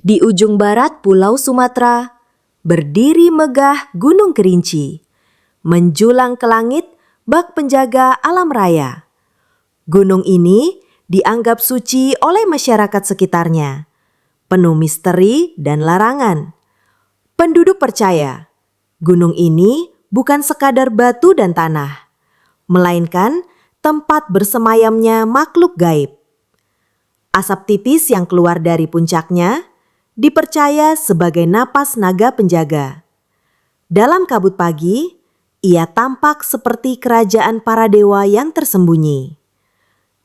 Di ujung barat Pulau Sumatera, berdiri megah Gunung Kerinci. Menjulang ke langit bak penjaga alam raya. Gunung ini dianggap suci oleh masyarakat sekitarnya. Penuh misteri dan larangan. Penduduk percaya, gunung ini bukan sekadar batu dan tanah, melainkan tempat bersemayamnya makhluk gaib. Asap tipis yang keluar dari puncaknya dipercaya sebagai napas naga penjaga. Dalam kabut pagi, ia tampak seperti kerajaan para dewa yang tersembunyi.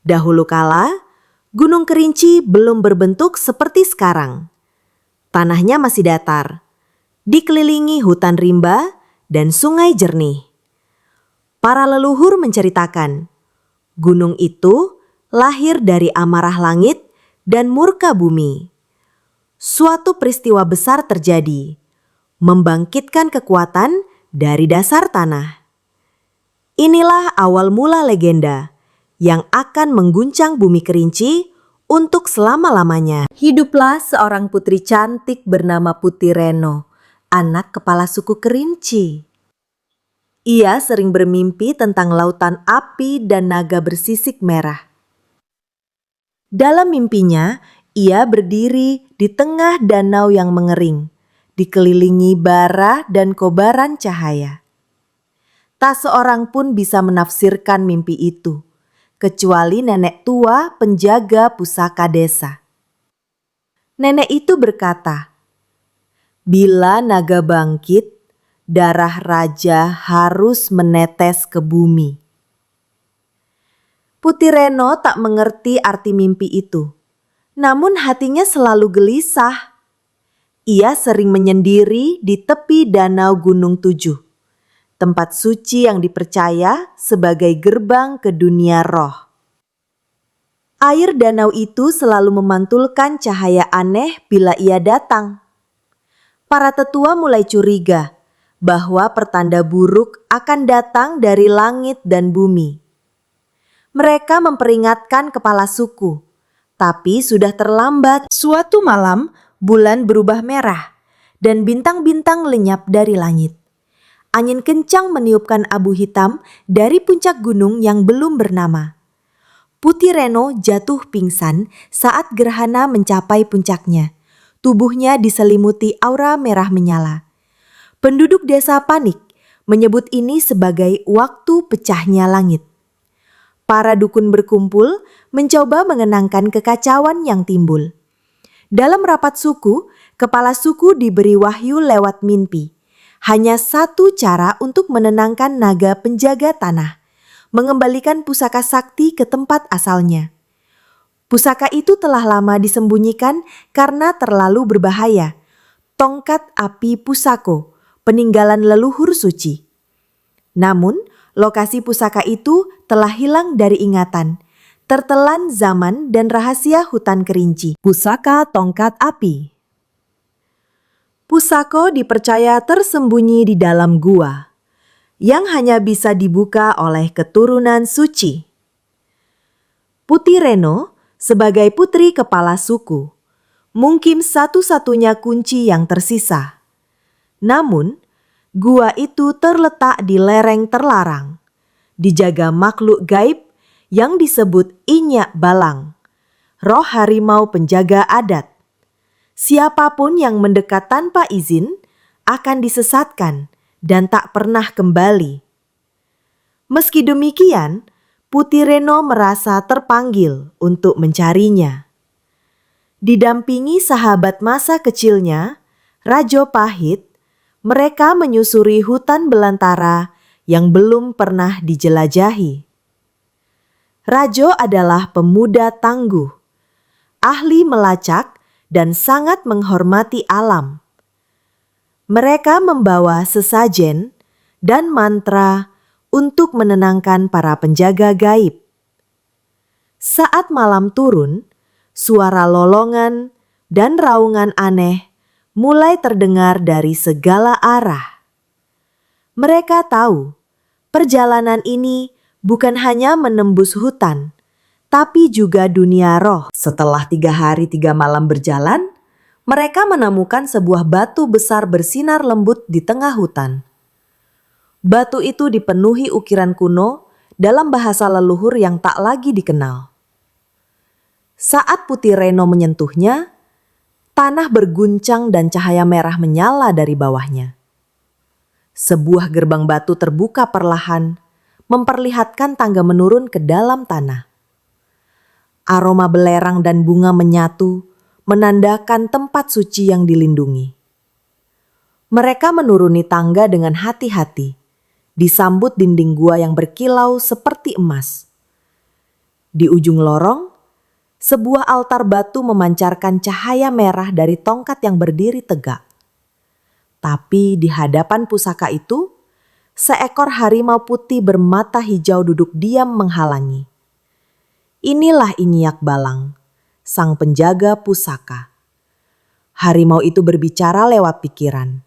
Dahulu kala, Gunung Kerinci belum berbentuk seperti sekarang. Tanahnya masih datar, dikelilingi hutan rimba dan sungai jernih. Para leluhur menceritakan, gunung itu lahir dari amarah langit dan murka bumi. Suatu peristiwa besar terjadi, membangkitkan kekuatan dari dasar tanah. Inilah awal mula legenda yang akan mengguncang bumi Kerinci untuk selama-lamanya. Hiduplah seorang putri cantik bernama Putri Reno, anak kepala suku Kerinci. Ia sering bermimpi tentang lautan api dan naga bersisik merah. Dalam mimpinya, ia berdiri di tengah danau yang mengering, dikelilingi bara dan kobaran cahaya. Tak seorang pun bisa menafsirkan mimpi itu, kecuali nenek tua penjaga pusaka desa. Nenek itu berkata, "Bila naga bangkit, darah raja harus menetes ke bumi." Putri Reno tak mengerti arti mimpi itu, namun hatinya selalu gelisah. Ia sering menyendiri di tepi danau Gunung Tujuh, tempat suci yang dipercaya sebagai gerbang ke dunia roh. Air danau itu selalu memantulkan cahaya aneh bila ia datang. Para tetua mulai curiga bahwa pertanda buruk akan datang dari langit dan bumi. Mereka memperingatkan kepala suku, tapi sudah terlambat. Suatu malam, bulan berubah merah dan bintang-bintang lenyap dari langit. Angin kencang meniupkan abu hitam dari puncak gunung yang belum bernama. Putri Reno jatuh pingsan saat gerhana mencapai puncaknya. Tubuhnya diselimuti aura merah menyala. Penduduk desa panik, menyebut ini sebagai waktu pecahnya langit. Para dukun berkumpul mencoba mengenangkan kekacauan yang timbul. Dalam rapat suku, kepala suku diberi wahyu lewat mimpi. Hanya satu cara untuk menenangkan naga penjaga tanah, mengembalikan pusaka sakti ke tempat asalnya. Pusaka itu telah lama disembunyikan karena terlalu berbahaya. Tongkat api pusako, peninggalan leluhur suci. Namun, lokasi pusaka itu telah hilang dari ingatan, tertelan zaman dan rahasia hutan Kerinci. Pusaka tongkat api. Pusako dipercaya tersembunyi di dalam gua, yang hanya bisa dibuka oleh keturunan suci. Putri Reno, sebagai putri kepala suku, mungkin satu-satunya kunci yang tersisa. Namun, gua itu terletak di lereng terlarang, dijaga makhluk gaib yang disebut Inyak Balang, roh harimau penjaga adat. Siapapun yang mendekat tanpa izin akan disesatkan dan tak pernah kembali. Meski demikian, Putri Reno merasa terpanggil untuk mencarinya. Didampingi sahabat masa kecilnya, Rajo Pahit, mereka menyusuri hutan belantara yang belum pernah dijelajahi. Rajo adalah pemuda tangguh, ahli melacak dan sangat menghormati alam. Mereka membawa sesajen dan mantra untuk menenangkan para penjaga gaib. Saat malam turun, suara lolongan dan raungan aneh mulai terdengar dari segala arah. Mereka tahu perjalanan ini bukan hanya menembus hutan, tapi juga dunia roh. Setelah 3 hari 3 malam berjalan, Mereka menemukan sebuah batu besar bersinar lembut di tengah hutan. Batu itu dipenuhi ukiran kuno dalam bahasa leluhur yang tak lagi dikenal. Saat Putih Reno menyentuhnya, tanah berguncang dan cahaya merah menyala dari bawahnya. Sebuah gerbang batu terbuka perlahan, memperlihatkan tangga menurun ke dalam tanah. Aroma belerang dan bunga menyatu, menandakan tempat suci yang dilindungi. Mereka menuruni tangga dengan hati-hati, disambut dinding gua yang berkilau seperti emas. Di ujung lorong, sebuah altar batu memancarkan cahaya merah dari tongkat yang berdiri tegak. Tapi di hadapan pusaka itu, seekor harimau putih bermata hijau duduk diam menghalangi. Inilah Inyak Balang, sang penjaga pusaka. Harimau itu berbicara lewat pikiran,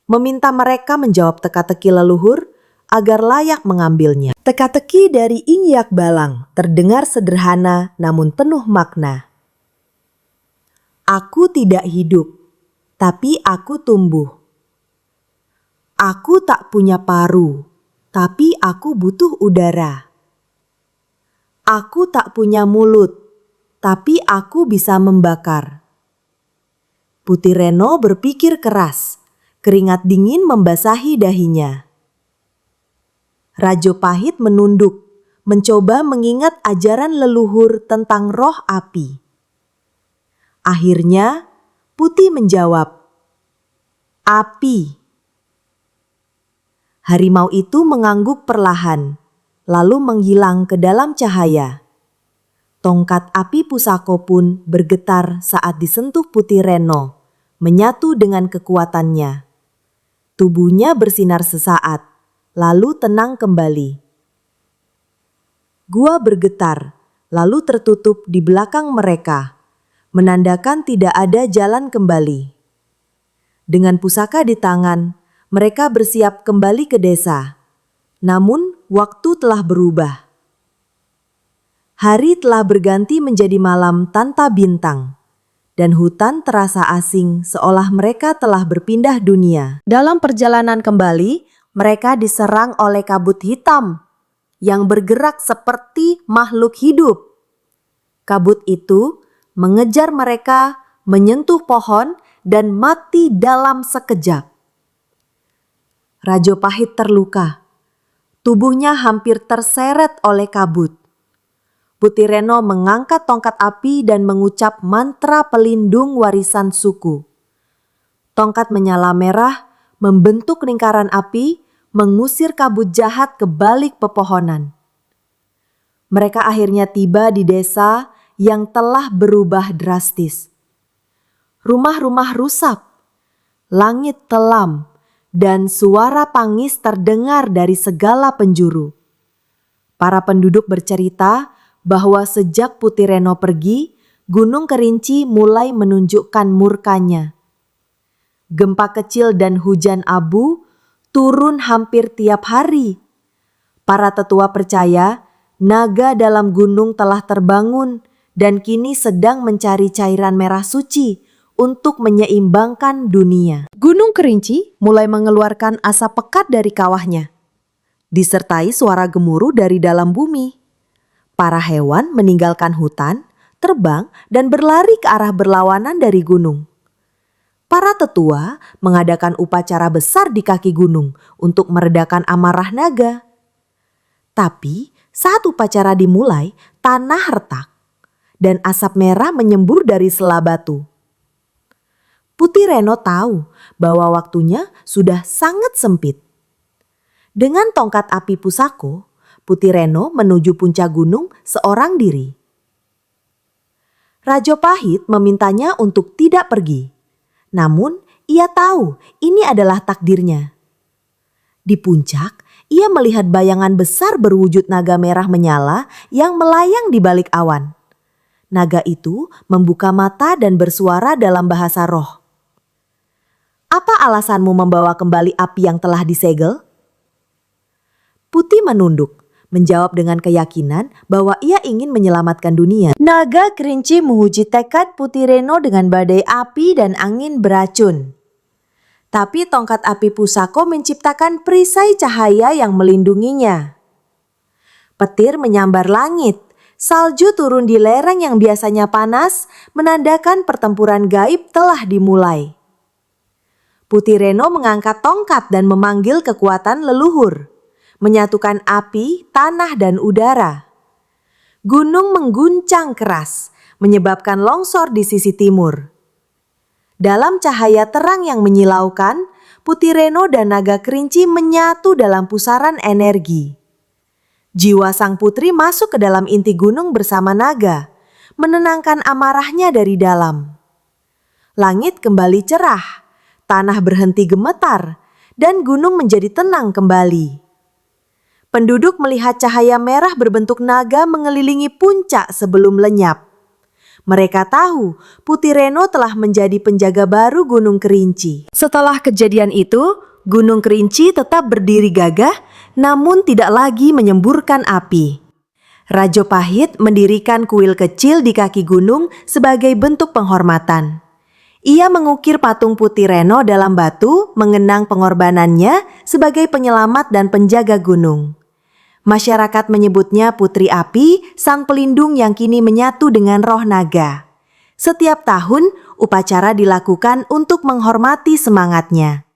meminta mereka menjawab teka-teki leluhur agar layak mengambilnya. Teka-teki dari Inyak Balang terdengar sederhana namun penuh makna. Aku tidak hidup, tapi aku tumbuh. Aku tak punya paru, tapi aku butuh udara. Aku tak punya mulut, tapi aku bisa membakar. Putih Reno berpikir keras, keringat dingin membasahi dahinya. Rajo Pahit menunduk, mencoba mengingat ajaran leluhur tentang roh api. Akhirnya, Putih menjawab, "Api." Harimau itu mengangguk perlahan, lalu menghilang ke dalam cahaya. Tongkat api pusako pun bergetar saat disentuh Putih Reno, menyatu dengan kekuatannya. Tubuhnya bersinar sesaat, lalu tenang kembali. Gua bergetar, lalu tertutup di belakang mereka, menandakan tidak ada jalan kembali. Dengan pusaka di tangan, mereka bersiap kembali ke desa. Namun, waktu telah berubah. Hari telah berganti menjadi malam tanpa bintang, dan hutan terasa asing seolah mereka telah berpindah dunia. Dalam perjalanan kembali, mereka diserang oleh kabut hitam yang bergerak seperti makhluk hidup. Kabut itu mengejar mereka, menyentuh pohon, dan mati dalam sekejap. Rajo Pahit terluka. Tubuhnya hampir terseret oleh kabut. Putih Reno mengangkat tongkat api dan mengucap mantra pelindung warisan suku. Tongkat menyala merah, membentuk lingkaran api, mengusir kabut jahat ke balik pepohonan. Mereka akhirnya tiba di desa yang telah berubah drastis. Rumah-rumah rusak, langit telam, dan suara tangis terdengar dari segala penjuru. Para penduduk bercerita bahwa sejak Putih Reno pergi, Gunung Kerinci mulai menunjukkan murkanya. Gempa kecil dan hujan abu turun hampir tiap hari. Para tetua percaya naga dalam gunung telah terbangun dan kini sedang mencari cairan merah suci untuk menyeimbangkan dunia. Gunung Kerinci mulai mengeluarkan asap pekat dari kawahnya, disertai suara gemuruh dari dalam bumi. Para hewan meninggalkan hutan, terbang, dan berlari ke arah berlawanan dari gunung. Para tetua mengadakan upacara besar di kaki gunung untuk meredakan amarah naga. Tapi saat upacara dimulai, tanah retak dan asap merah menyembur dari sela batu. Putih Reno tahu bahwa waktunya sudah sangat sempit. Dengan tongkat api pusako, Putih Reno menuju puncak gunung seorang diri. Rajo Pahit memintanya untuk tidak pergi. Namun, ia tahu ini adalah takdirnya. Di puncak, ia melihat bayangan besar berwujud naga merah menyala yang melayang di balik awan. Naga itu membuka mata dan bersuara dalam bahasa roh. Apa alasanmu membawa kembali api yang telah disegel? Putih menunduk, menjawab dengan keyakinan bahwa ia ingin menyelamatkan dunia. Naga kerinci menguji tekad Putih Reno dengan badai api dan angin beracun. Tapi tongkat api pusako menciptakan perisai cahaya yang melindunginya. Petir menyambar langit, salju turun di lereng yang biasanya panas, menandakan pertempuran gaib telah dimulai. Putih Reno mengangkat tongkat dan memanggil kekuatan leluhur, menyatukan api, tanah, dan udara. Gunung mengguncang keras, menyebabkan longsor di sisi timur. Dalam cahaya terang yang menyilaukan, Putih Reno dan naga kerinci menyatu dalam pusaran energi. Jiwa sang putri masuk ke dalam inti gunung bersama naga, menenangkan amarahnya dari dalam. Langit kembali cerah, tanah berhenti gemetar, dan gunung menjadi tenang kembali. Penduduk melihat cahaya merah berbentuk naga mengelilingi puncak sebelum lenyap. Mereka tahu Putih Reno telah menjadi penjaga baru Gunung Kerinci. Setelah kejadian itu, Gunung Kerinci tetap berdiri gagah, namun tidak lagi menyemburkan api. Rajopahit mendirikan kuil kecil di kaki gunung sebagai bentuk penghormatan. Ia mengukir patung Putih Reno dalam batu mengenang pengorbanannya sebagai penyelamat dan penjaga gunung. Masyarakat menyebutnya Putri Api, sang pelindung yang kini menyatu dengan roh naga. Setiap tahun, upacara dilakukan untuk menghormati semangatnya.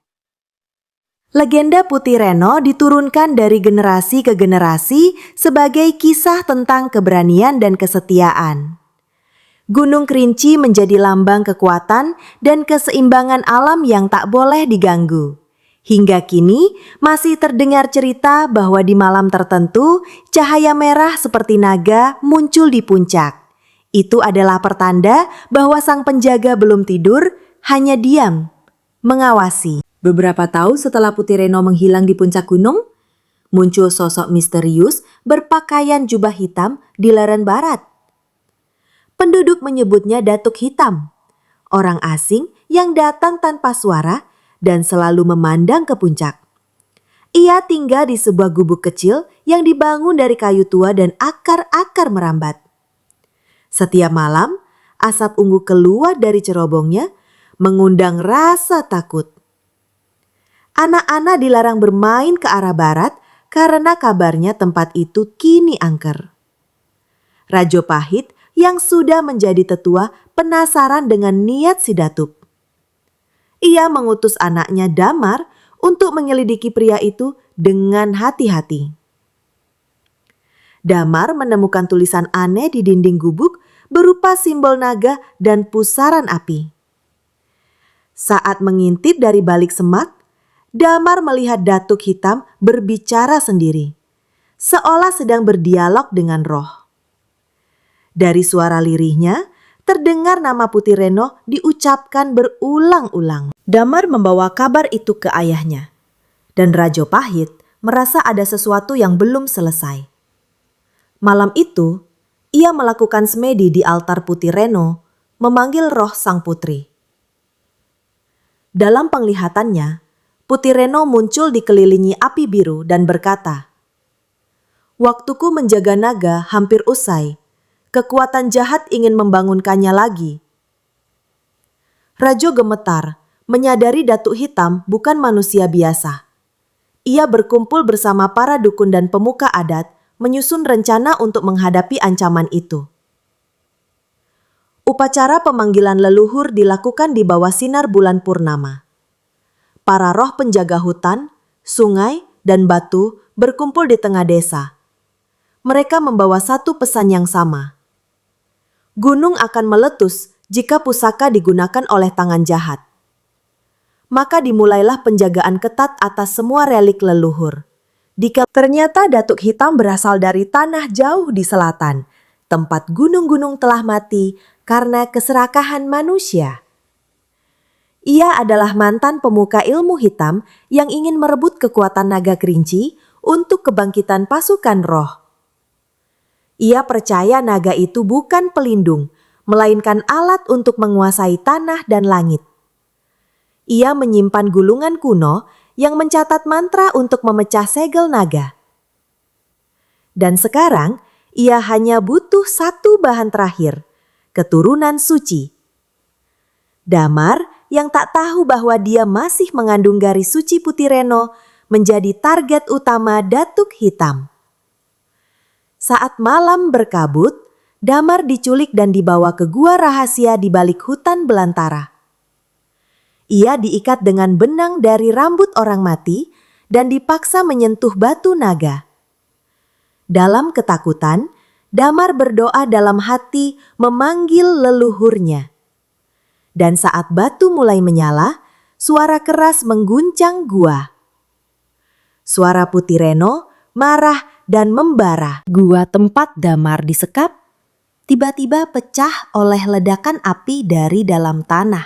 Legenda Putih Reno diturunkan dari generasi ke generasi sebagai kisah tentang keberanian dan kesetiaan. Gunung Kerinci menjadi lambang kekuatan dan keseimbangan alam yang tak boleh diganggu. Hingga kini masih terdengar cerita bahwa di malam tertentu cahaya merah seperti naga muncul di puncak. Itu adalah pertanda bahwa sang penjaga belum tidur, hanya diam, mengawasi. Beberapa tahun setelah Putih Reno menghilang di puncak gunung, muncul sosok misterius berpakaian jubah hitam di lereng barat. Penduduk menyebutnya Datuk Hitam, orang asing yang datang tanpa suara dan selalu memandang ke puncak. Ia tinggal di sebuah gubuk kecil yang dibangun dari kayu tua dan akar-akar merambat. Setiap malam, asap ungu keluar dari cerobongnya, mengundang rasa takut. Anak-anak dilarang bermain ke arah barat karena kabarnya tempat itu kini angker. Rajopahit yang sudah menjadi tetua penasaran dengan niat si Datuk. Ia mengutus anaknya Damar untuk menyelidiki pria itu dengan hati-hati. Damar menemukan tulisan aneh di dinding gubuk berupa simbol naga dan pusaran api. Saat mengintip dari balik semak, Damar melihat Datuk Hitam berbicara sendiri, seolah sedang berdialog dengan roh. Dari suara lirihnya, terdengar nama Putih Reno diucapkan berulang-ulang. Damar membawa kabar itu ke ayahnya, dan Rajopahit merasa ada sesuatu yang belum selesai. Malam itu, ia melakukan semedi di altar Putih Reno, memanggil roh sang putri. Dalam penglihatannya, Putih Reno muncul dikelilingi api biru dan berkata, "Waktuku menjaga naga hampir usai. Kekuatan jahat ingin membangunkannya lagi." Rajo gemetar, menyadari Datuk Hitam bukan manusia biasa. Ia berkumpul bersama para dukun dan pemuka adat, menyusun rencana untuk menghadapi ancaman itu. Upacara pemanggilan leluhur dilakukan di bawah sinar bulan purnama. Para roh penjaga hutan, sungai, dan batu berkumpul di tengah desa. Mereka membawa satu pesan yang sama. Gunung akan meletus jika pusaka digunakan oleh tangan jahat. Maka dimulailah penjagaan ketat atas semua relik leluhur. Ternyata Datuk Hitam berasal dari tanah jauh di selatan, tempat gunung-gunung telah mati karena keserakahan manusia. Ia adalah mantan pemuka ilmu hitam yang ingin merebut kekuatan naga kerinci untuk kebangkitan pasukan roh. Ia percaya naga itu bukan pelindung, melainkan alat untuk menguasai tanah dan langit. Ia menyimpan gulungan kuno yang mencatat mantra untuk memecah segel naga. Dan sekarang ia hanya butuh satu bahan terakhir, keturunan suci. Damar yang tak tahu bahwa dia masih mengandung garis suci Putireno menjadi target utama Datuk Hitam. Saat malam berkabut, Damar diculik dan dibawa ke gua rahasia di balik hutan belantara. Ia diikat dengan benang dari rambut orang mati dan dipaksa menyentuh batu naga. Dalam ketakutan, Damar berdoa dalam hati memanggil leluhurnya. Dan saat batu mulai menyala, suara keras mengguncang gua. Suara Putireno marah dan membara. Gua tempat Damar disekap tiba-tiba pecah oleh ledakan api dari dalam tanah.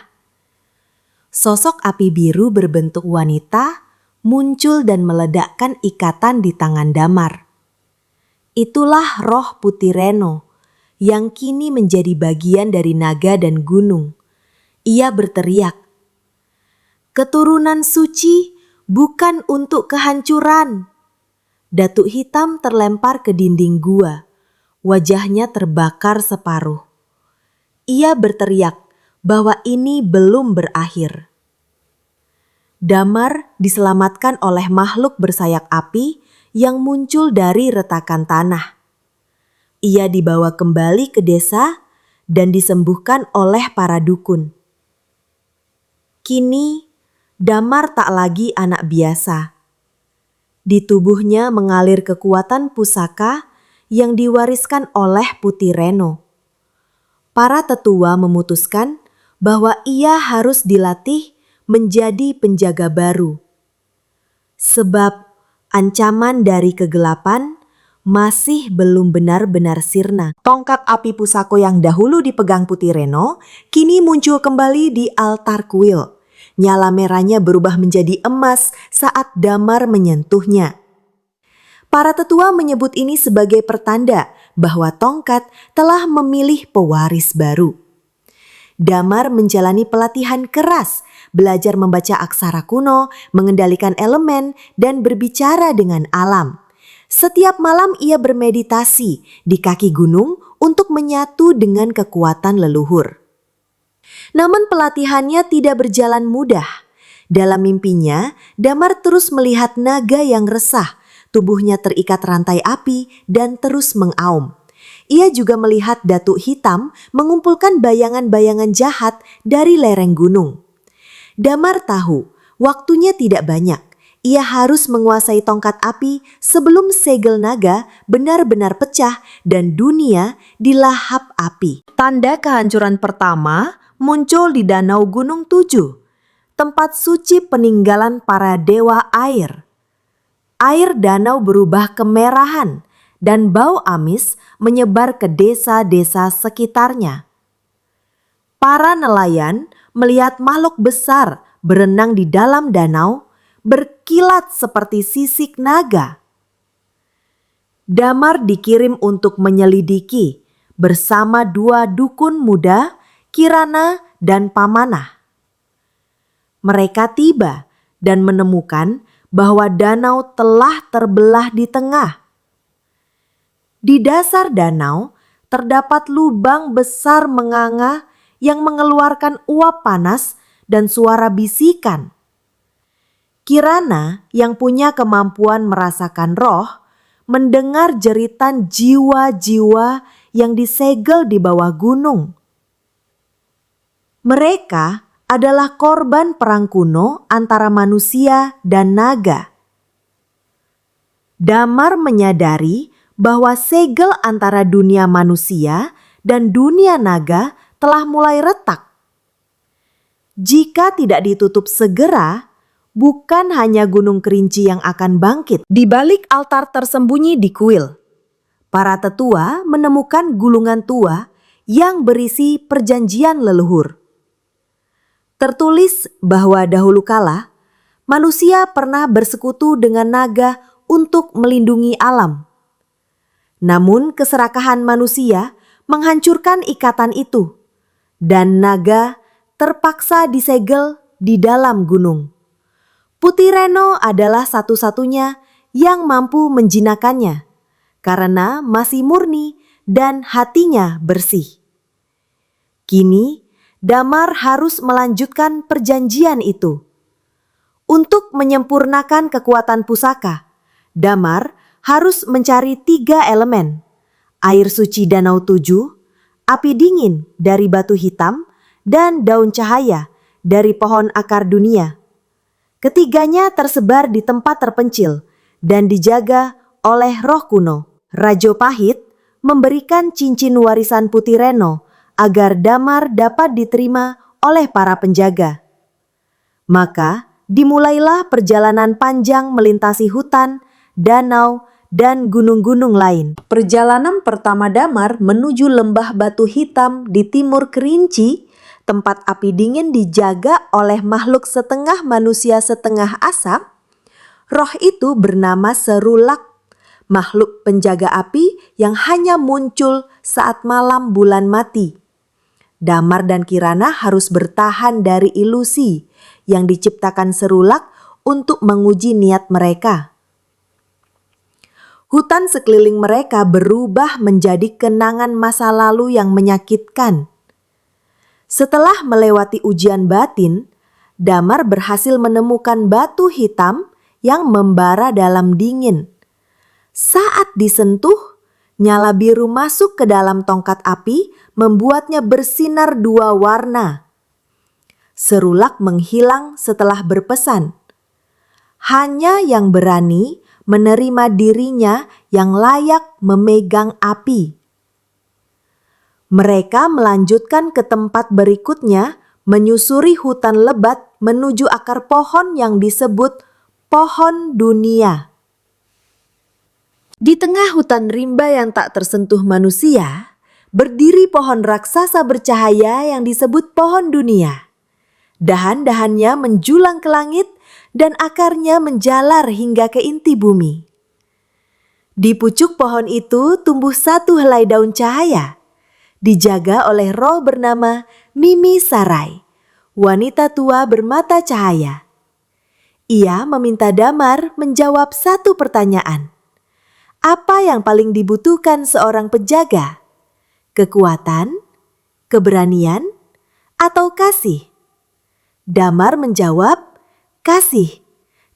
Sosok api biru berbentuk wanita muncul dan meledakkan ikatan di tangan Damar. Itulah roh Putireno yang kini menjadi bagian dari naga dan gunung. Ia berteriak, "Keturunan suci bukan untuk kehancuran." Datuk Hitam terlempar ke dinding gua. Wajahnya terbakar separuh. Ia berteriak bahwa ini belum berakhir. Damar diselamatkan oleh makhluk bersayap api yang muncul dari retakan tanah. Ia dibawa kembali ke desa dan disembuhkan oleh para dukun. Kini, Damar tak lagi anak biasa. Di tubuhnya mengalir kekuatan pusaka yang diwariskan oleh Putireno. Para tetua memutuskan bahwa ia harus dilatih menjadi penjaga baru. Sebab ancaman dari kegelapan masih belum benar-benar sirna. Tongkat api pusako yang dahulu dipegang Putireno kini muncul kembali di altar kuil. Nyala merahnya berubah menjadi emas saat Damar menyentuhnya. Para tetua menyebut ini sebagai pertanda bahwa tongkat telah memilih pewaris baru. Damar menjalani pelatihan keras, belajar membaca aksara kuno, mengendalikan elemen, dan berbicara dengan alam. Setiap malam ia bermeditasi di kaki gunung untuk menyatu dengan kekuatan leluhur. Namun pelatihannya tidak berjalan mudah. Dalam mimpinya, Damar terus melihat naga yang resah. Tubuhnya terikat rantai api dan terus mengaum. Ia juga melihat Datuk Hitam mengumpulkan bayangan-bayangan jahat dari lereng gunung. Damar tahu waktunya tidak banyak. Ia harus menguasai tongkat api sebelum segel naga benar-benar pecah dan dunia dilahap api. Tanda kehancuran pertama muncul di Danau Gunung Tujuh, tempat suci peninggalan para dewa air. Air danau berubah kemerahan dan bau amis menyebar ke desa-desa sekitarnya. Para nelayan melihat makhluk besar berenang di dalam danau, berkilat seperti sisik naga. Damar dikirim untuk menyelidiki bersama dua dukun muda, Kirana dan Pamanah. Mereka tiba dan menemukan bahwa danau telah terbelah di tengah. Di dasar danau terdapat lubang besar menganga yang mengeluarkan uap panas dan suara bisikan. Kirana yang punya kemampuan merasakan roh mendengar jeritan jiwa-jiwa yang disegel di bawah gunung. Mereka adalah korban perang kuno antara manusia dan naga. Damar menyadari bahwa segel antara dunia manusia dan dunia naga telah mulai retak. Jika tidak ditutup segera, bukan hanya Gunung Kerinci yang akan bangkit. Di balik altar tersembunyi di kuil, para tetua menemukan gulungan tua yang berisi perjanjian leluhur. Tertulis bahwa dahulu kala, manusia pernah bersekutu dengan naga untuk melindungi alam. Namun keserakahan manusia menghancurkan ikatan itu, dan naga terpaksa disegel di dalam gunung. Putireno adalah satu-satunya yang mampu menjinakkannya, karena masih murni dan hatinya bersih. Kini, Damar harus melanjutkan perjanjian itu. Untuk menyempurnakan kekuatan pusaka, Damar harus mencari 3 elemen: air suci Danau Tujuh, api dingin dari batu hitam, dan daun cahaya dari pohon akar dunia. Ketiganya tersebar di tempat terpencil dan dijaga oleh roh kuno. Rajopahit memberikan cincin warisan Putih Reno agar Damar dapat diterima oleh para penjaga. Maka dimulailah perjalanan panjang melintasi hutan, danau, dan gunung-gunung lain. Perjalanan pertama Damar menuju lembah batu hitam di timur Kerinci, tempat api dingin dijaga oleh makhluk setengah manusia setengah asap. Roh itu bernama Serulak, makhluk penjaga api yang hanya muncul saat malam bulan mati. Damar dan Kirana harus bertahan dari ilusi yang diciptakan Serulak untuk menguji niat mereka. Hutan sekeliling mereka berubah menjadi kenangan masa lalu yang menyakitkan. Setelah melewati ujian batin, Damar berhasil menemukan batu hitam yang membara dalam dingin. Saat disentuh, nyala biru masuk ke dalam tongkat api, membuatnya bersinar 2 warna. Serulak menghilang setelah berpesan, hanya yang berani menerima dirinya yang layak memegang api. Mereka melanjutkan ke tempat berikutnya, menyusuri hutan lebat menuju akar pohon yang disebut pohon dunia. Di tengah hutan rimba yang tak tersentuh manusia, berdiri pohon raksasa bercahaya yang disebut pohon dunia. Dahan-dahannya menjulang ke langit dan akarnya menjalar hingga ke inti bumi. Di pucuk pohon itu tumbuh 1 helai daun cahaya, dijaga oleh roh bernama Mimi Sarai, wanita tua bermata cahaya. Ia meminta Damar menjawab 1 pertanyaan. Apa yang paling dibutuhkan seorang penjaga? Kekuatan, keberanian, atau kasih? Damar menjawab, kasih.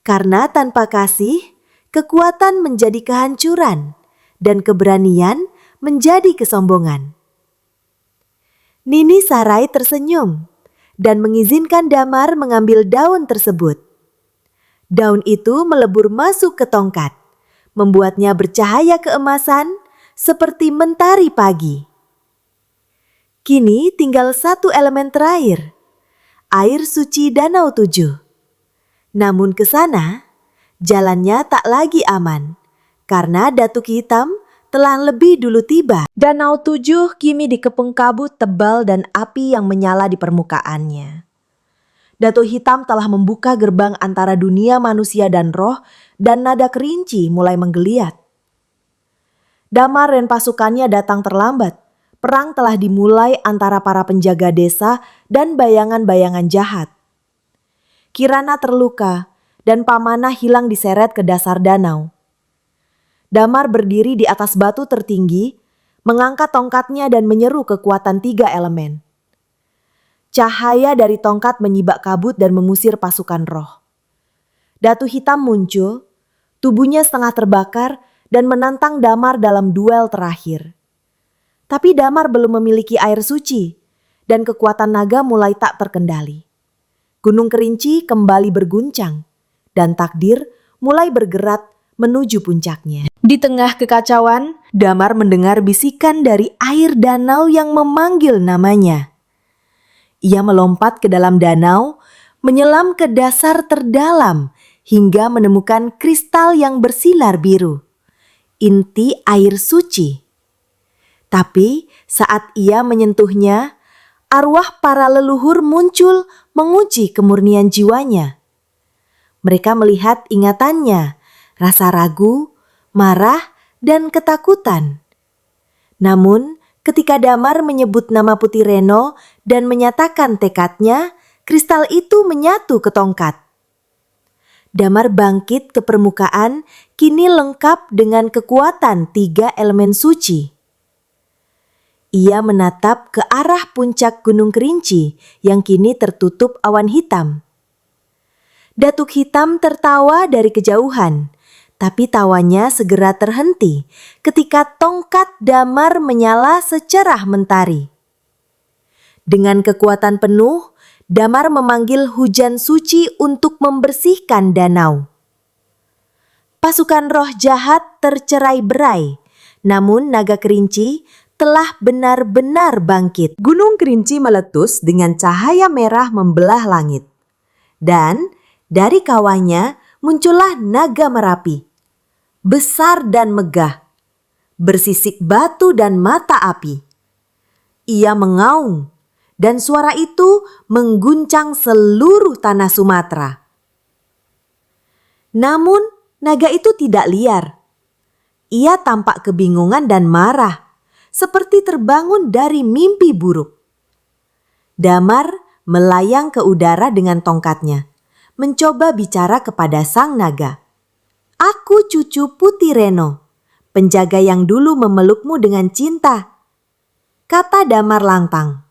Karena tanpa kasih, kekuatan menjadi kehancuran dan keberanian menjadi kesombongan. Nini Sarai tersenyum dan mengizinkan Damar mengambil daun tersebut. Daun itu melebur masuk ke tongkat, membuatnya bercahaya keemasan seperti mentari pagi. Kini tinggal 1 elemen terakhir, air suci Danau Tujuh. Namun ke sana, jalannya tak lagi aman, karena Datuk Hitam telah lebih dulu tiba. Danau Tujuh kini dikepung kabut tebal dan api yang menyala di permukaannya. Datuk Hitam telah membuka gerbang antara dunia manusia dan roh, dan nada Kerinci mulai menggeliat. Damar dan pasukannya datang terlambat. Perang telah dimulai antara para penjaga desa dan bayangan-bayangan jahat. Kirana terluka dan Pamanah hilang diseret ke dasar danau. Damar berdiri di atas batu tertinggi, mengangkat tongkatnya dan menyeru kekuatan 3 elemen. Cahaya dari tongkat menyibak kabut dan mengusir pasukan roh. Datu Hitam muncul, tubuhnya setengah terbakar dan menantang Damar dalam duel terakhir. Tapi Damar belum memiliki air suci dan kekuatan naga mulai tak terkendali. Gunung Kerinci kembali berguncang dan takdir mulai bergerak menuju puncaknya. Di tengah kekacauan, Damar mendengar bisikan dari air danau yang memanggil namanya. Ia melompat ke dalam danau, menyelam ke dasar terdalam hingga menemukan kristal yang bersinar biru, inti air suci. Tapi saat ia menyentuhnya, arwah para leluhur muncul menguji kemurnian jiwanya. Mereka melihat ingatannya, rasa ragu, marah, dan ketakutan. Namun, ketika Damar menyebut nama Putih Reno dan menyatakan tekadnya, kristal itu menyatu ke tongkat. Damar bangkit ke permukaan, kini lengkap dengan kekuatan 3 elemen suci. Ia menatap ke arah puncak Gunung Kerinci yang kini tertutup awan hitam. Datuk Hitam tertawa dari kejauhan, tapi tawanya segera terhenti ketika tongkat Damar menyala secerah mentari. Dengan kekuatan penuh, Damar memanggil hujan suci untuk membersihkan danau. Pasukan roh jahat tercerai-berai, namun naga kerinci telah benar-benar bangkit. Gunung Kerinci meletus dengan cahaya merah membelah langit. Dan dari kawahnya muncullah naga Merapi. Besar dan megah, bersisik batu dan mata api. Ia mengaung, dan suara itu mengguncang seluruh tanah Sumatera. Namun, naga itu tidak liar. Ia tampak kebingungan dan marah, seperti terbangun dari mimpi buruk. Damar melayang ke udara dengan tongkatnya, mencoba bicara kepada sang naga. "Aku cucu Putih Reno, penjaga yang dulu memelukmu dengan cinta," kata Damar lantang.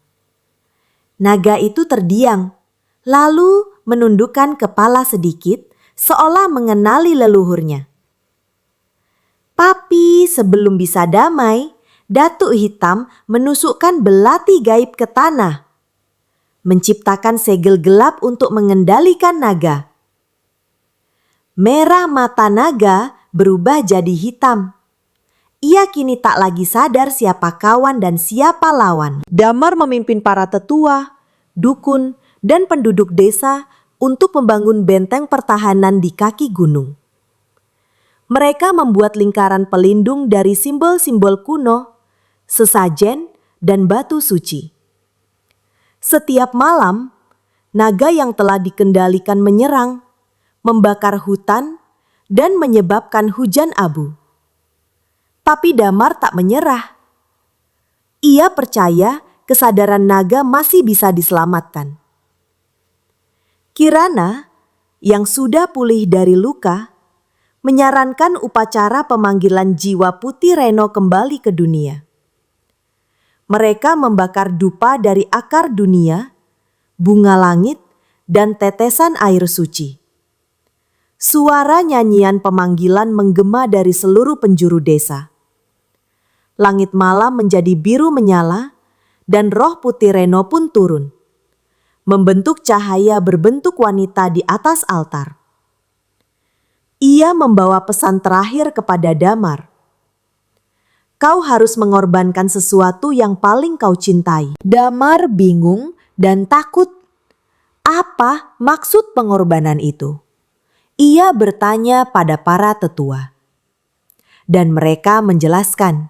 Naga itu terdiam, lalu menundukkan kepala sedikit seolah mengenali leluhurnya. Tapi sebelum bisa damai, Datuk Hitam menusukkan belati gaib ke tanah, menciptakan segel gelap untuk mengendalikan naga. Merah mata naga berubah jadi hitam. Ia kini tak lagi sadar siapa kawan dan siapa lawan. Damar memimpin para tetua, dukun, dan penduduk desa untuk membangun benteng pertahanan di kaki gunung. Mereka membuat lingkaran pelindung dari simbol-simbol kuno, sesajen, dan batu suci. Setiap malam, naga yang telah dikendalikan menyerang, membakar hutan, dan menyebabkan hujan abu. Tapi Damar tak menyerah. Ia percaya kesadaran naga masih bisa diselamatkan. Kirana, yang sudah pulih dari luka, menyarankan upacara pemanggilan jiwa Putih Reno kembali ke dunia. Mereka membakar dupa dari akar dunia, bunga langit, dan tetesan air suci. Suara nyanyian pemanggilan menggema dari seluruh penjuru desa. Langit malam menjadi biru menyala, dan roh Putih Reno pun turun, membentuk cahaya berbentuk wanita di atas altar. Ia membawa pesan terakhir kepada Damar. "Kau harus mengorbankan sesuatu yang paling kau cintai." Damar bingung dan takut. Apa maksud pengorbanan itu? Ia bertanya pada para tetua. Dan mereka menjelaskan,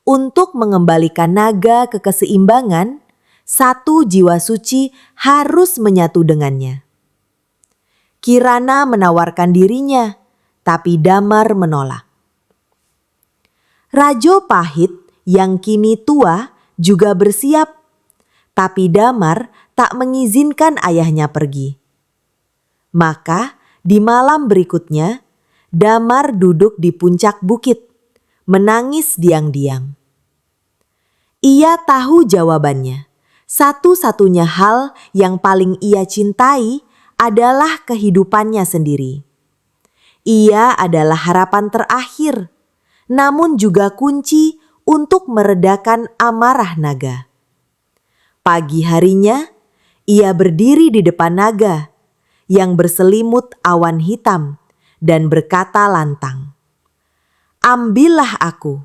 untuk mengembalikan naga ke keseimbangan, satu jiwa suci harus menyatu dengannya. Kirana menawarkan dirinya, tapi Damar menolak. Rajo Pahit yang kini tua juga bersiap, tapi Damar tak mengizinkan ayahnya pergi. Maka di malam berikutnya, Damar duduk di puncak bukit, menangis diang-diang. Ia tahu jawabannya. Satu-satunya hal yang paling ia cintai adalah kehidupannya sendiri. Ia adalah harapan terakhir, namun juga kunci untuk meredakan amarah naga. Pagi harinya, ia berdiri di depan naga yang berselimut awan hitam dan berkata lantang, "Ambillah aku,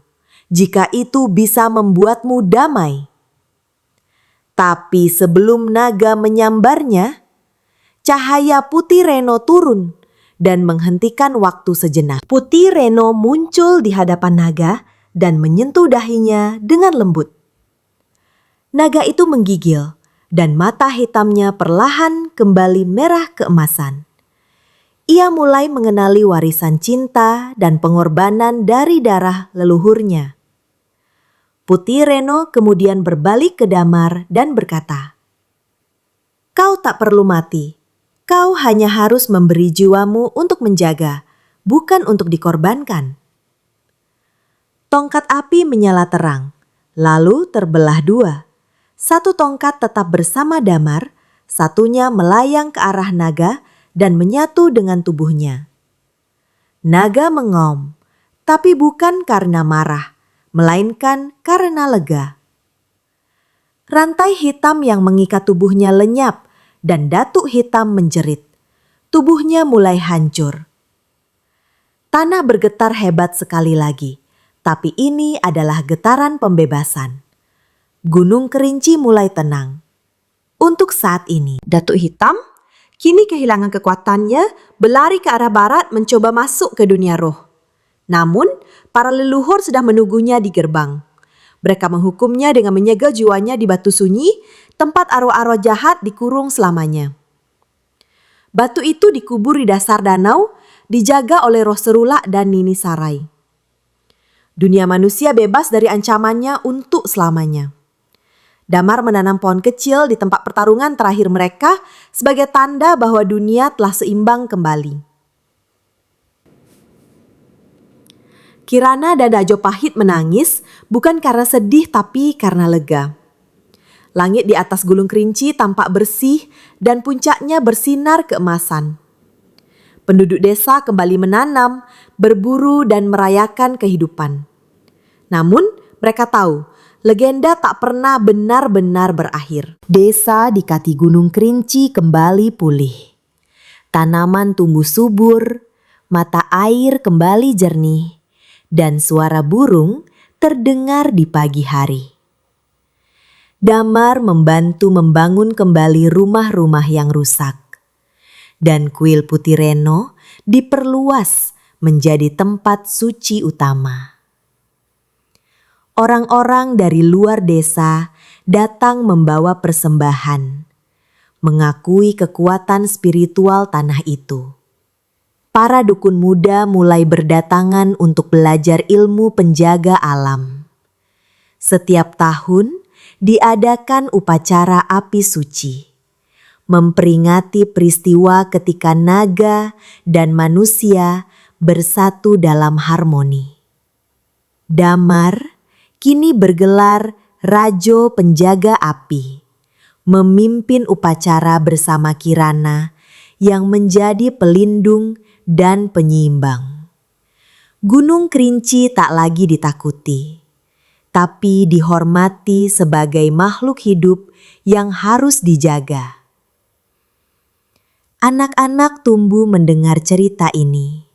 jika itu bisa membuatmu damai." Tapi sebelum naga menyambarnya, cahaya Putih Reno turun dan menghentikan waktu sejenak. Putih Reno muncul di hadapan naga dan menyentuh dahinya dengan lembut. Naga itu menggigil dan mata hitamnya perlahan kembali merah keemasan. Ia mulai mengenali warisan cinta dan pengorbanan dari darah leluhurnya. Putih Reno kemudian berbalik ke Damar dan berkata, "Kau tak perlu mati. Kau hanya harus memberi jiwamu untuk menjaga, bukan untuk dikorbankan. Tongkat api menyala terang, lalu terbelah dua. Satu tongkat tetap bersama Damar, satunya melayang ke arah naga dan menyatu dengan tubuhnya. Naga mengaum, tapi bukan karena marah, melainkan karena lega. Rantai hitam yang mengikat tubuhnya lenyap dan datuk hitam menjerit. Tubuhnya mulai hancur. Tanah bergetar hebat sekali lagi, tapi ini adalah getaran pembebasan. Gunung Kerinci mulai tenang. Untuk saat ini, Datuk Hitam kini kehilangan kekuatannya, berlari ke arah barat mencoba masuk ke dunia roh. Namun, para leluhur sudah menunggunya di gerbang. Mereka menghukumnya dengan menyegel jiwanya di batu sunyi, tempat arwah-arwah jahat dikurung selamanya. Batu itu dikubur di dasar danau, dijaga oleh roh Serulak dan Nini Sarai. Dunia manusia bebas dari ancamannya untuk selamanya. Damar menanam pohon kecil di tempat pertarungan terakhir mereka sebagai tanda bahwa dunia telah seimbang kembali. Kirana dan Dajopahit menangis bukan karena sedih tapi karena lega. Langit di atas Gunung Kerinci tampak bersih dan puncaknya bersinar keemasan. Penduduk desa kembali menanam, berburu dan merayakan kehidupan. Namun mereka tahu legenda tak pernah benar-benar berakhir. Desa di kaki Gunung Kerinci kembali pulih. Tanaman tumbuh subur, mata air kembali jernih, dan suara burung terdengar di pagi hari. Damar membantu membangun kembali rumah-rumah yang rusak. Dan kuil Putih Reno diperluas menjadi tempat suci utama. Orang-orang dari luar desa datang membawa persembahan, mengakui kekuatan spiritual tanah itu. Para dukun muda mulai berdatangan untuk belajar ilmu penjaga alam. Setiap tahun diadakan upacara api suci, memperingati peristiwa ketika naga dan manusia bersatu dalam harmoni. Damar kini bergelar Rajo Penjaga Api, memimpin upacara bersama Kirana yang menjadi pelindung dan penyeimbang. Gunung Kerinci tak lagi ditakuti, tapi dihormati sebagai makhluk hidup yang harus dijaga. Anak-anak tumbuh mendengar cerita ini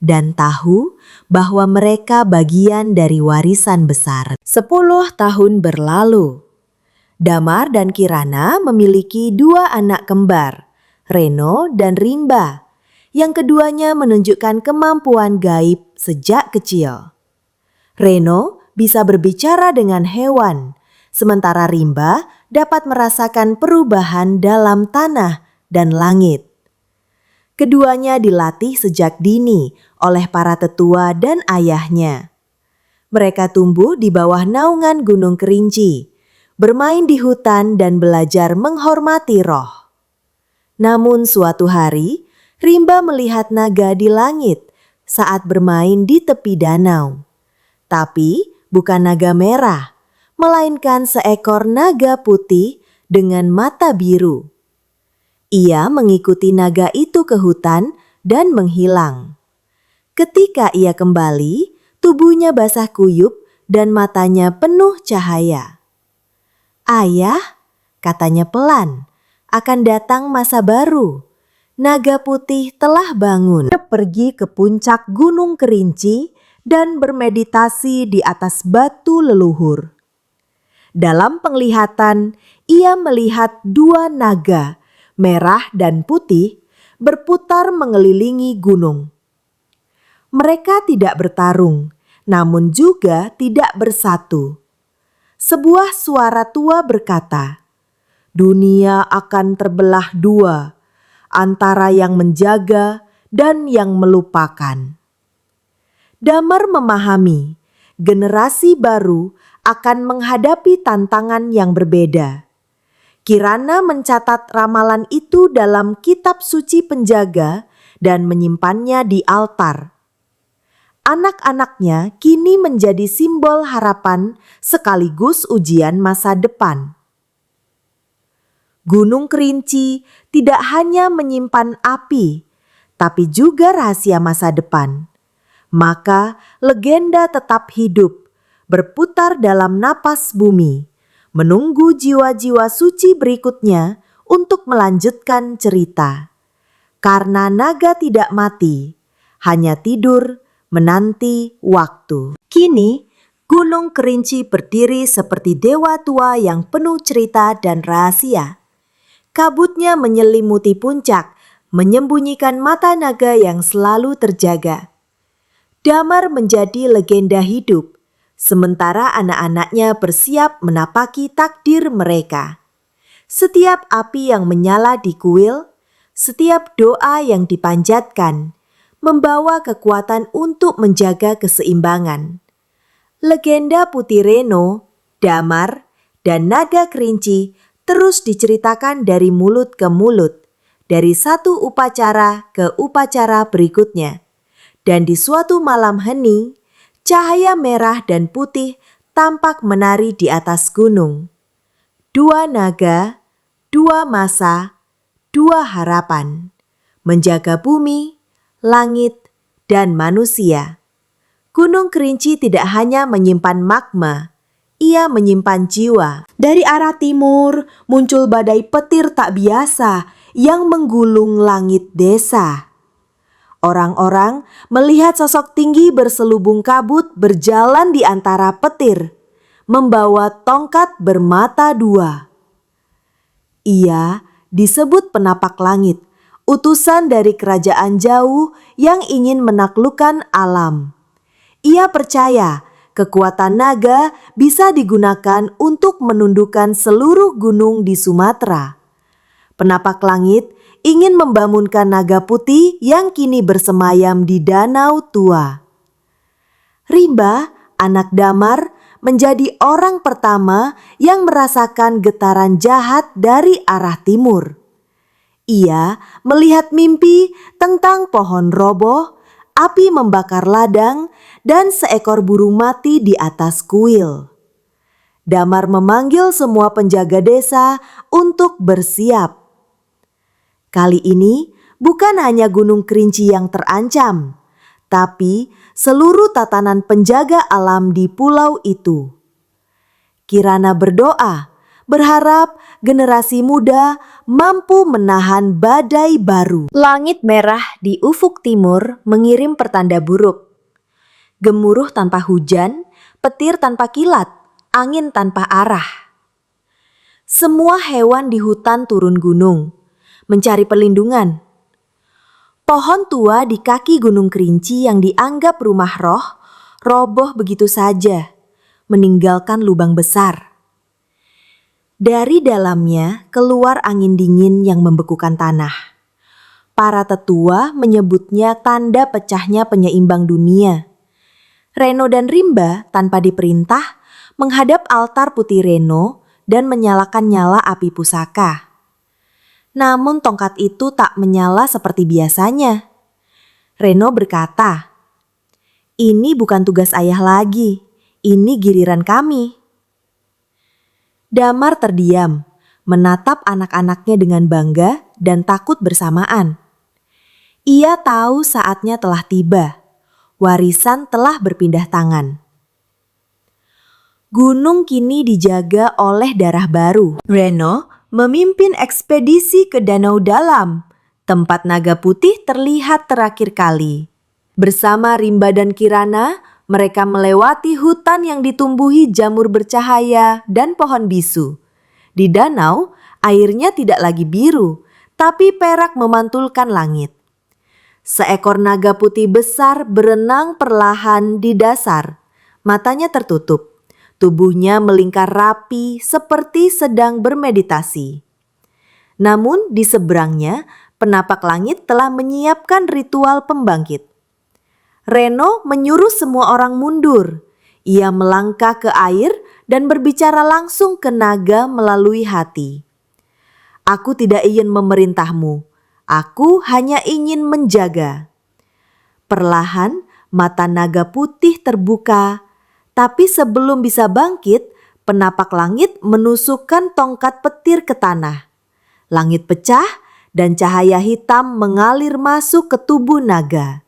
dan tahu bahwa mereka bagian dari warisan besar. 10 tahun berlalu. Damar dan Kirana memiliki 2 anak kembar, Reno dan Rimba, yang keduanya menunjukkan kemampuan gaib sejak kecil. Reno bisa berbicara dengan hewan, sementara Rimba dapat merasakan perubahan dalam tanah dan langit. Keduanya dilatih sejak dini oleh para tetua dan ayahnya. Mereka tumbuh di bawah naungan Gunung Kerinci, bermain di hutan dan belajar menghormati roh. Namun suatu hari, Rimba melihat naga di langit saat bermain di tepi danau. Tapi bukan naga merah, melainkan seekor naga putih dengan mata biru. Ia mengikuti naga itu ke hutan dan menghilang. Ketika ia kembali, tubuhnya basah kuyup dan matanya penuh cahaya. "Ayah," katanya pelan, "akan datang masa baru. Naga putih telah bangun." Dia pergi ke puncak Gunung Kerinci dan bermeditasi di atas batu leluhur. Dalam penglihatan, ia melihat 2 naga, merah dan putih, berputar mengelilingi gunung. Mereka tidak bertarung, namun juga tidak bersatu. Sebuah suara tua berkata, "Dunia akan terbelah 2, antara yang menjaga dan yang melupakan." Damar memahami generasi baru akan menghadapi tantangan yang berbeda. Kirana mencatat ramalan itu dalam kitab suci penjaga dan menyimpannya di altar. Anak-anaknya kini menjadi simbol harapan sekaligus ujian masa depan. Gunung Kerinci tidak hanya menyimpan api, tapi juga rahasia masa depan. Maka legenda tetap hidup, berputar dalam napas bumi, menunggu jiwa-jiwa suci berikutnya untuk melanjutkan cerita. Karena naga tidak mati, hanya tidur menanti waktu. Kini, Gunung Kerinci berdiri seperti dewa tua yang penuh cerita dan rahasia. Kabutnya menyelimuti puncak, menyembunyikan mata naga yang selalu terjaga. Damar menjadi legenda hidup, sementara anak-anaknya bersiap menapaki takdir mereka. Setiap api yang menyala di kuil, setiap doa yang dipanjatkan, membawa kekuatan untuk menjaga keseimbangan. Legenda Putih Reno, Damar, dan Naga Kerinci terus diceritakan dari mulut ke mulut, dari satu upacara ke upacara berikutnya. Dan di suatu malam hening, cahaya merah dan putih tampak menari di atas gunung. Dua naga, dua masa, dua harapan, menjaga bumi, langit, dan manusia. Gunung Kerinci tidak hanya menyimpan magma, ia menyimpan jiwa. Dari arah timur muncul badai petir tak biasa yang menggulung langit desa. Orang-orang melihat sosok tinggi berselubung kabut berjalan di antara petir, membawa tongkat bermata dua. Ia disebut penapak langit, utusan dari kerajaan jauh yang ingin menaklukkan alam. Ia percaya kekuatan naga bisa digunakan untuk menundukkan seluruh gunung di Sumatera. Penapak langit ingin membangunkan naga putih yang kini bersemayam di danau tua. Rimba, anak Damar, menjadi orang pertama yang merasakan getaran jahat dari arah timur. Ia melihat mimpi tentang pohon roboh, api membakar ladang, dan seekor burung mati di atas kuil. Damar memanggil semua penjaga desa untuk bersiap. Kali ini bukan hanya Gunung Kerinci yang terancam, tapi seluruh tatanan penjaga alam di pulau itu. Kirana berdoa, berharap generasi muda mampu menahan badai baru. Langit merah di ufuk timur mengirim pertanda buruk. Gemuruh tanpa hujan, petir tanpa kilat, angin tanpa arah. Semua hewan di hutan turun gunung, mencari perlindungan. Pohon tua di kaki Gunung Kerinci yang dianggap rumah roh, roboh begitu saja, meninggalkan lubang besar. Dari dalamnya keluar angin dingin yang membekukan tanah. Para tetua menyebutnya tanda pecahnya penyeimbang dunia. Reno dan Rimba tanpa diperintah menghadap altar Putih Reno dan menyalakan nyala api pusaka. Namun tongkat itu tak menyala seperti biasanya. Reno berkata, "Ini bukan tugas ayah lagi, ini giliran kami." Damar terdiam, menatap anak-anaknya dengan bangga dan takut bersamaan. Ia tahu saatnya telah tiba, warisan telah berpindah tangan. Gunung kini dijaga oleh darah baru. Reno memimpin ekspedisi ke Danau Dalam, tempat naga putih terlihat terakhir kali. Bersama Rimba dan Kirana, mereka melewati hutan yang ditumbuhi jamur bercahaya dan pohon bisu. Di danau, airnya tidak lagi biru, tapi perak memantulkan langit. Seekor naga putih besar berenang perlahan di dasar, matanya tertutup. Tubuhnya melingkar rapi seperti sedang bermeditasi. Namun di seberangnya, penapak langit telah menyiapkan ritual pembangkit. Reno menyuruh semua orang mundur. Ia melangkah ke air dan berbicara langsung ke naga melalui hati. Aku tidak ingin memerintahmu, aku hanya ingin menjaga. Perlahan mata naga putih terbuka, tapi sebelum bisa bangkit, penapak langit menusukkan tongkat petir ke tanah. Langit pecah dan cahaya hitam mengalir masuk ke tubuh naga.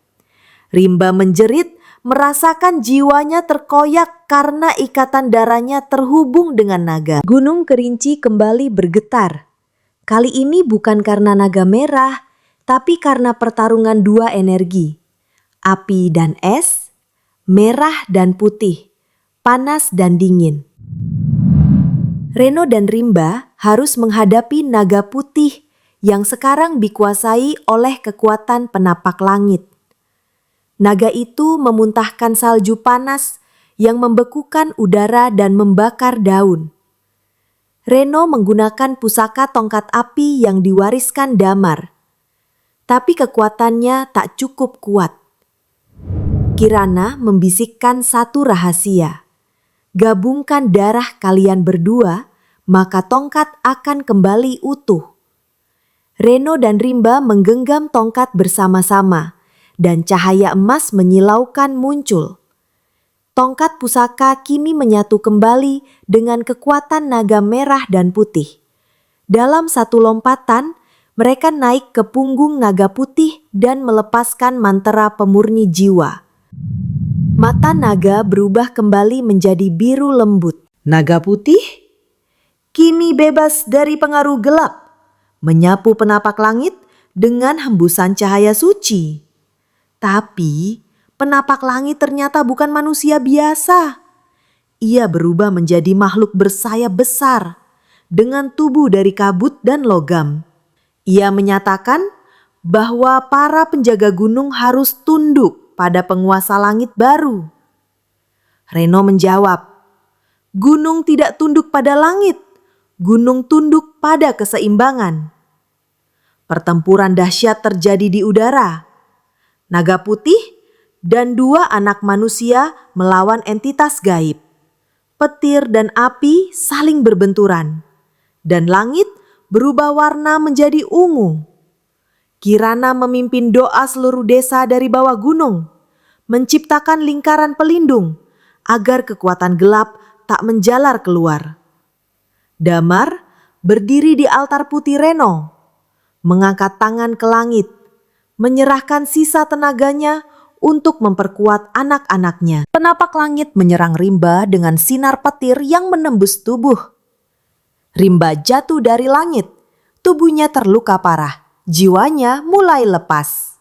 Rimba menjerit, merasakan jiwanya terkoyak karena ikatan darahnya terhubung dengan naga. Gunung Kerinci kembali bergetar. Kali ini bukan karena naga merah, tapi karena pertarungan dua energi. Api dan es, merah dan putih, panas dan dingin. Reno dan Rimba harus menghadapi naga putih yang sekarang dikuasai oleh kekuatan penapak langit. Naga itu memuntahkan salju panas yang membekukan udara dan membakar daun. Reno menggunakan pusaka tongkat api yang diwariskan Damar. Tapi kekuatannya tak cukup kuat. Kirana membisikkan satu rahasia. Gabungkan darah kalian berdua, maka tongkat akan kembali utuh. Reno dan Rimba menggenggam tongkat bersama-sama, dan cahaya emas menyilaukan muncul. Tongkat pusaka kini menyatu kembali dengan kekuatan naga merah dan putih. Dalam satu lompatan, mereka naik ke punggung naga putih dan melepaskan mantra pemurni jiwa. Mata naga berubah kembali menjadi biru lembut. Naga putih kini bebas dari pengaruh gelap, menyapu penapak langit dengan hembusan cahaya suci. Tapi penapak langit ternyata bukan manusia biasa. Ia berubah menjadi makhluk bersayap besar dengan tubuh dari kabut dan logam. Ia menyatakan bahwa para penjaga gunung harus tunduk pada penguasa langit baru. Reno menjawab, "Gunung tidak tunduk pada langit, gunung tunduk pada keseimbangan." Pertempuran dahsyat terjadi di udara. Naga putih dan dua anak manusia melawan entitas gaib. Petir dan api saling berbenturan, dan langit berubah warna menjadi ungu. Kirana memimpin doa seluruh desa dari bawah gunung, menciptakan lingkaran pelindung agar kekuatan gelap tak menjalar keluar. Damar berdiri di altar putih Reno, mengangkat tangan ke langit, menyerahkan sisa tenaganya untuk memperkuat anak-anaknya. Penapak langit menyerang Rimba dengan sinar petir yang menembus tubuh. Rimba jatuh dari langit, tubuhnya terluka parah, jiwanya mulai lepas.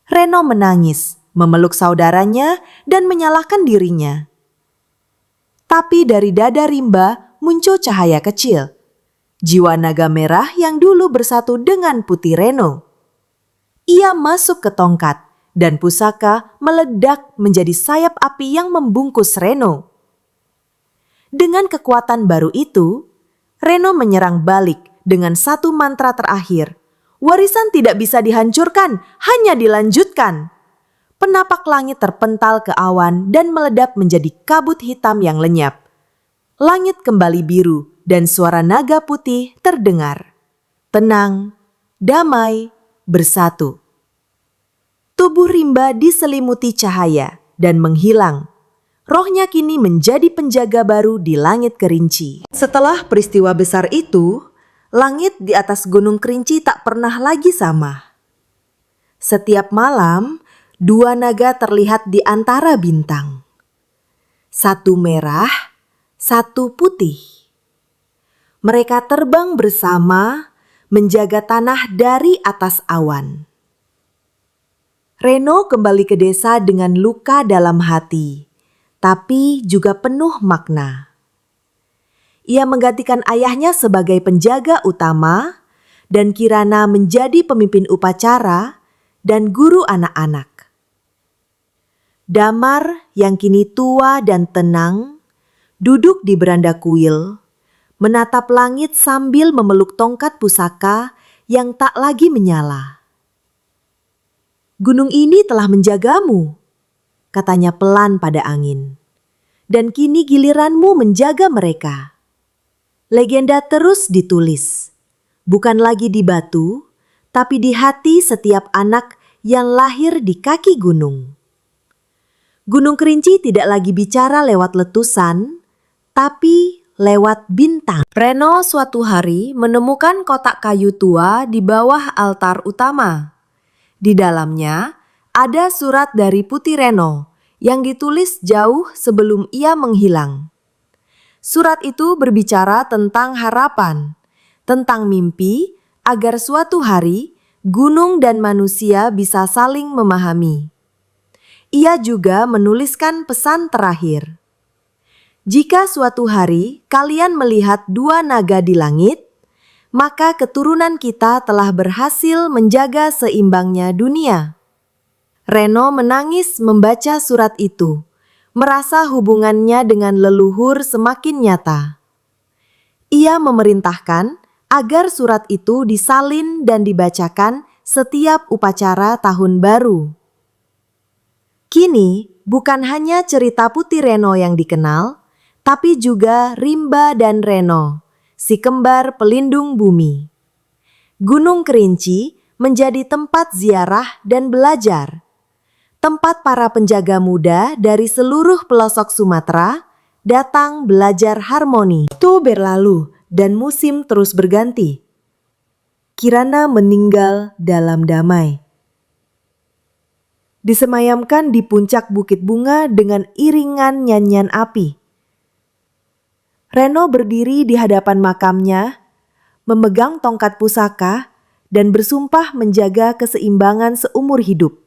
Reno menangis, memeluk saudaranya dan menyalahkan dirinya. Tapi dari dada Rimba muncul cahaya kecil. Jiwa naga merah yang dulu bersatu dengan putih Reno. Ia masuk ke tongkat dan pusaka meledak menjadi sayap api yang membungkus Reno. Dengan kekuatan baru itu, Reno menyerang balik dengan satu mantra terakhir. Warisan tidak bisa dihancurkan, hanya dilanjutkan. Penapak langit terpental ke awan dan meledak menjadi kabut hitam yang lenyap. Langit kembali biru dan suara naga putih terdengar. Tenang, damai, bersatu. Tubuh Rimba diselimuti cahaya dan menghilang. Rohnya kini menjadi penjaga baru di langit Kerinci. Setelah peristiwa besar itu, langit di atas Gunung Kerinci tak pernah lagi sama. Setiap malam, dua naga terlihat di antara bintang. Satu merah, satu putih. Mereka terbang bersama, menjaga tanah dari atas awan. Reno kembali ke desa dengan luka dalam hati, tapi juga penuh makna. Ia menggantikan ayahnya sebagai penjaga utama, dan Kirana menjadi pemimpin upacara dan guru anak-anak. Damar yang kini tua dan tenang, duduk di beranda kuil, menatap langit sambil memeluk tongkat pusaka yang tak lagi menyala. "Gunung ini telah menjagamu," katanya pelan pada angin. "Dan kini giliranmu menjaga mereka." Legenda terus ditulis. bukan lagi di batu, tapi di hati setiap anak yang lahir di kaki gunung. Gunung Kerinci tidak lagi bicara lewat letusan, tapi lewat bintang. Reno suatu hari menemukan kotak kayu tua di bawah altar utama. Di dalamnya ada surat dari Putih Reno yang ditulis jauh sebelum ia menghilang. Surat itu berbicara tentang harapan, tentang mimpi agar suatu hari gunung dan manusia bisa saling memahami. Ia juga menuliskan pesan terakhir. Jika suatu hari kalian melihat dua naga di langit, maka keturunan kita telah berhasil menjaga seimbangnya dunia. Reno menangis membaca surat itu, merasa hubungannya dengan leluhur semakin nyata. Ia memerintahkan agar surat itu disalin dan dibacakan setiap upacara tahun baru. Kini bukan hanya cerita Putih Reno yang dikenal, tapi juga Rimba dan Reno, si kembar pelindung bumi. Gunung Kerinci menjadi tempat ziarah dan belajar. Tempat para penjaga muda dari seluruh pelosok Sumatera datang belajar harmoni. Itu berlalu dan musim terus berganti. Kirana meninggal dalam damai. Disemayamkan di puncak Bukit Bunga dengan iringan nyanyian api. Reno berdiri di hadapan makamnya, memegang tongkat pusaka dan bersumpah menjaga keseimbangan seumur hidup.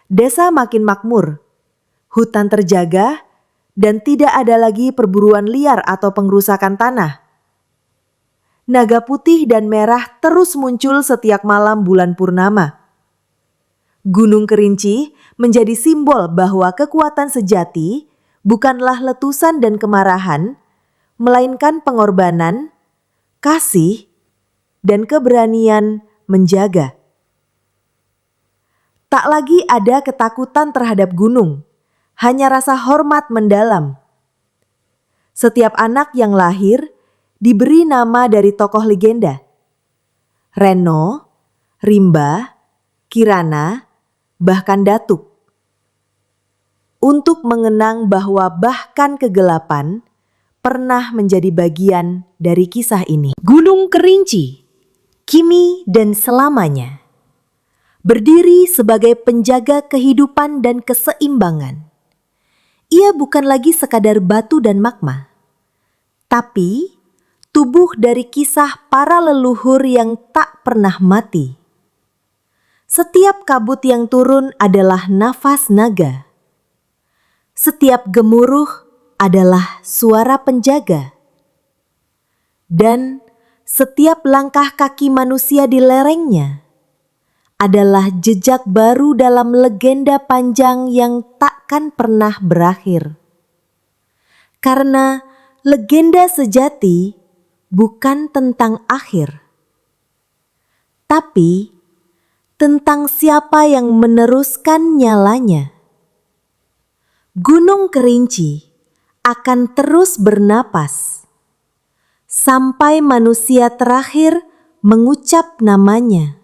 Desa makin makmur, hutan terjaga, dan tidak ada lagi perburuan liar atau pengrusakan tanah. Naga putih dan merah terus muncul setiap malam bulan purnama. Gunung Kerinci menjadi simbol bahwa kekuatan sejati bukanlah letusan dan kemarahan, melainkan pengorbanan, kasih, dan keberanian menjaga. Tak lagi ada ketakutan terhadap gunung, hanya rasa hormat mendalam. Setiap anak yang lahir diberi nama dari tokoh legenda. Reno, Rimba, Kirana, bahkan Datuk. Untuk mengenang bahwa bahkan kegelapan pernah menjadi bagian dari kisah ini. Gunung Kerinci, kini dan selamanya, berdiri sebagai penjaga kehidupan dan keseimbangan. Ia bukan lagi sekadar batu dan magma, tapi tubuh dari kisah para leluhur yang tak pernah mati. Setiap kabut yang turun adalah nafas naga. Setiap gemuruh adalah suara penjaga. Dan setiap langkah kaki manusia di lerengnya adalah jejak baru dalam legenda panjang yang takkan pernah berakhir. Karena legenda sejati bukan tentang akhir, tapi tentang siapa yang meneruskan nyalanya. Gunung Kerinci akan terus bernapas sampai manusia terakhir mengucap namanya.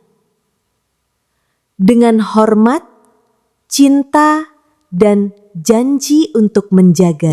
Dengan hormat, cinta, dan janji untuk menjaga.